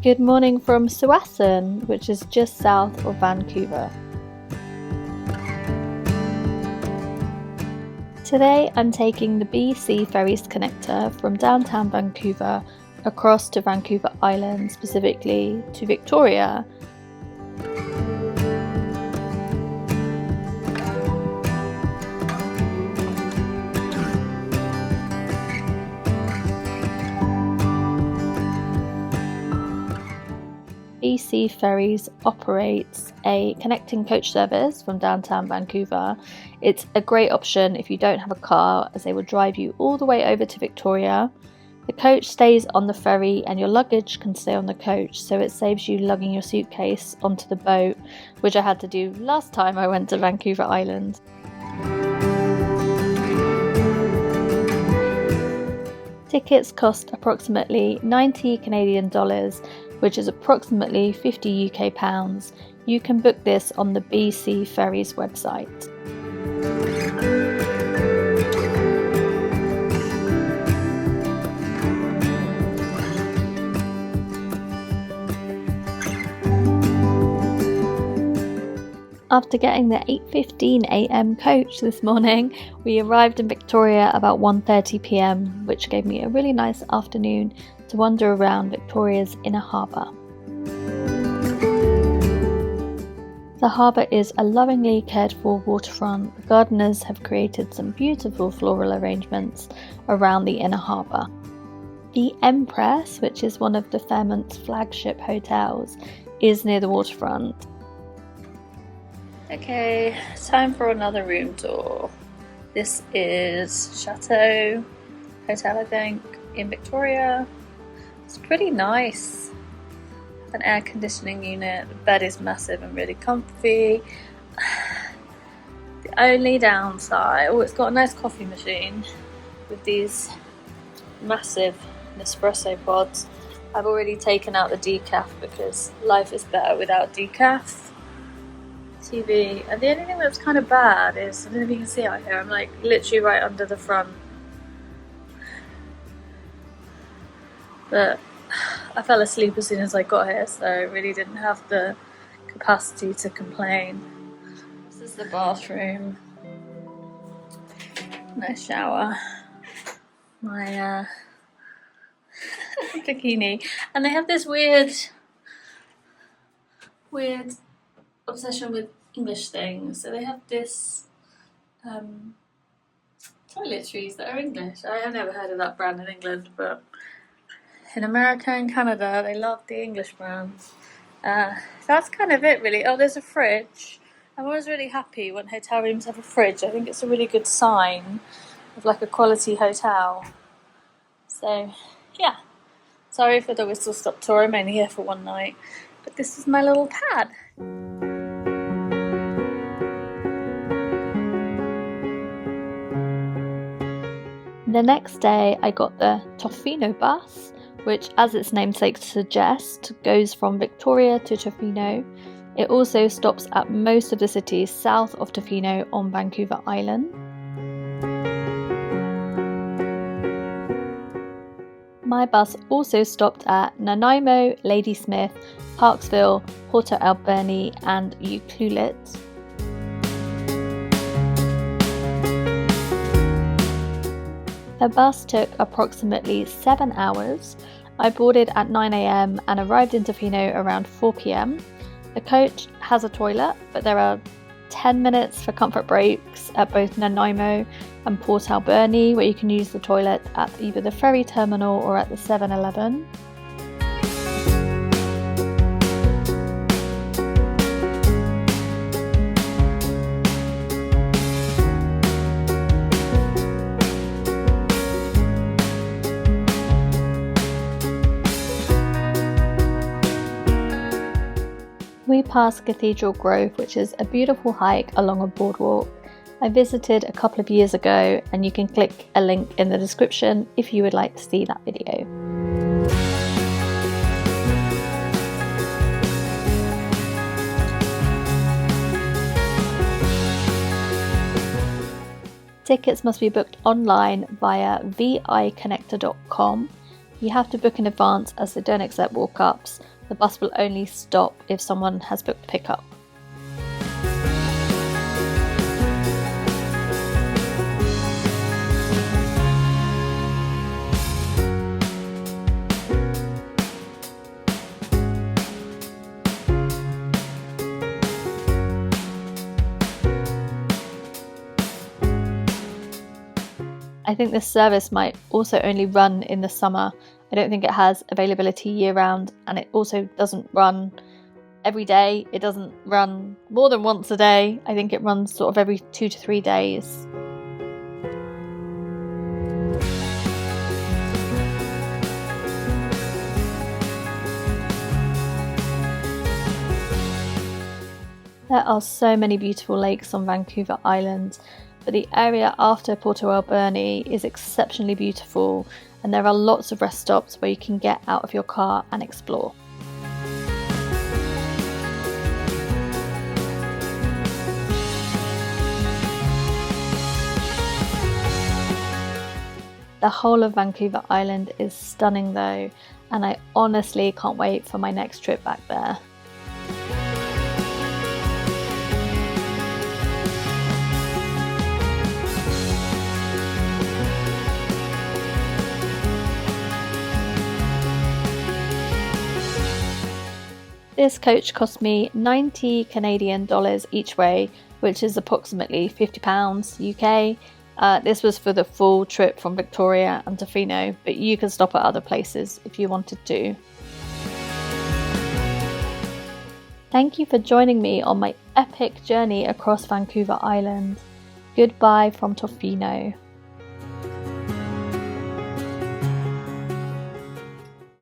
Good morning from Suasan, which is just south of Vancouver. Today I'm taking the BC Ferries connector from downtown Vancouver across to Vancouver Island, specifically to Victoria. BC Ferries operates a connecting coach service from downtown Vancouver. It's a great option if you don't have a car, as they will drive you all the way over to Victoria. The coach stays on the ferry and your luggage can stay on the coach, so it saves you lugging your suitcase onto the boat, which I had to do last time I went to Vancouver Island. Tickets cost approximately 90 Canadian dollars, which is approximately 50 UK pounds. You can book this on the BC Ferries website. After getting the 8:15 AM coach this morning, we arrived in Victoria about 1:30 PM, which gave me a really nice afternoon to wander around Victoria's inner harbour. The harbour is a lovingly cared for waterfront. The gardeners have created some beautiful floral arrangements around the inner harbour. The Empress, which is one of the Fairmont's flagship hotels, is near the waterfront. Okay, time for another room tour. This is Chateau Hotel, I think, in Victoria. It's pretty nice. An air conditioning unit. The bed is massive and really comfy. The only downside, it's got a nice coffee machine with these massive Nespresso pods. I've already taken out the decaf because life is better without decaf. TV, and the only thing that's kind of bad is, I don't know if you can see out here, I'm like literally right under the front, but I fell asleep as soon as I got here, so I really didn't have the capacity to complain. This is the bathroom, nice shower, my bikini, and they have this weird obsession with English things. So they have this toiletries that are English. I have never heard of that brand in England, but in America and Canada they love the English brands. That's kind of it really. Oh, there's a fridge. I'm always really happy when hotel rooms have a fridge. I think it's a really good sign of like a quality hotel. So yeah, sorry for the whistle stop tour. I'm only here for one night, but this is my little pad. The next day I got the Tofino bus, which, as its namesake suggests, goes from Victoria to Tofino. It also stops at most of the cities south of Tofino on Vancouver Island. My bus also stopped at Nanaimo, Ladysmith, Parksville, Porto Alberni and Ucluelet. The bus took approximately 7 hours. I boarded at 9 AM and arrived in Tofino around 4 PM. The coach has a toilet, but there are 10 minutes for comfort breaks at both Nanaimo and Port Alberni, where you can use the toilet at either the ferry terminal or at the 7-Eleven. We passed Cathedral Grove, which is a beautiful hike along a boardwalk. I visited a couple of years ago, and you can click a link in the description if you would like to see that video. Tickets must be booked online via viconnector.com. You have to book in advance as they don't accept walk-ups. The bus will only stop if someone has booked pickup. I think this service might also only run in the summer. I don't think it has availability year-round, and it also doesn't run every day. It doesn't run more than once a day. I think it runs sort of every 2 to 3 days. There are so many beautiful lakes on Vancouver Island, but the area after Porto Alberni is exceptionally beautiful, and there are lots of rest stops where you can get out of your car and explore. The whole of Vancouver Island is stunning though, and I honestly can't wait for my next trip back there. This coach cost me $90 Canadian each way, which is approximately £50 UK. This was for the full trip from Victoria and Tofino, but you can stop at other places if you wanted to. Thank you for joining me on my epic journey across Vancouver Island. Goodbye from Tofino.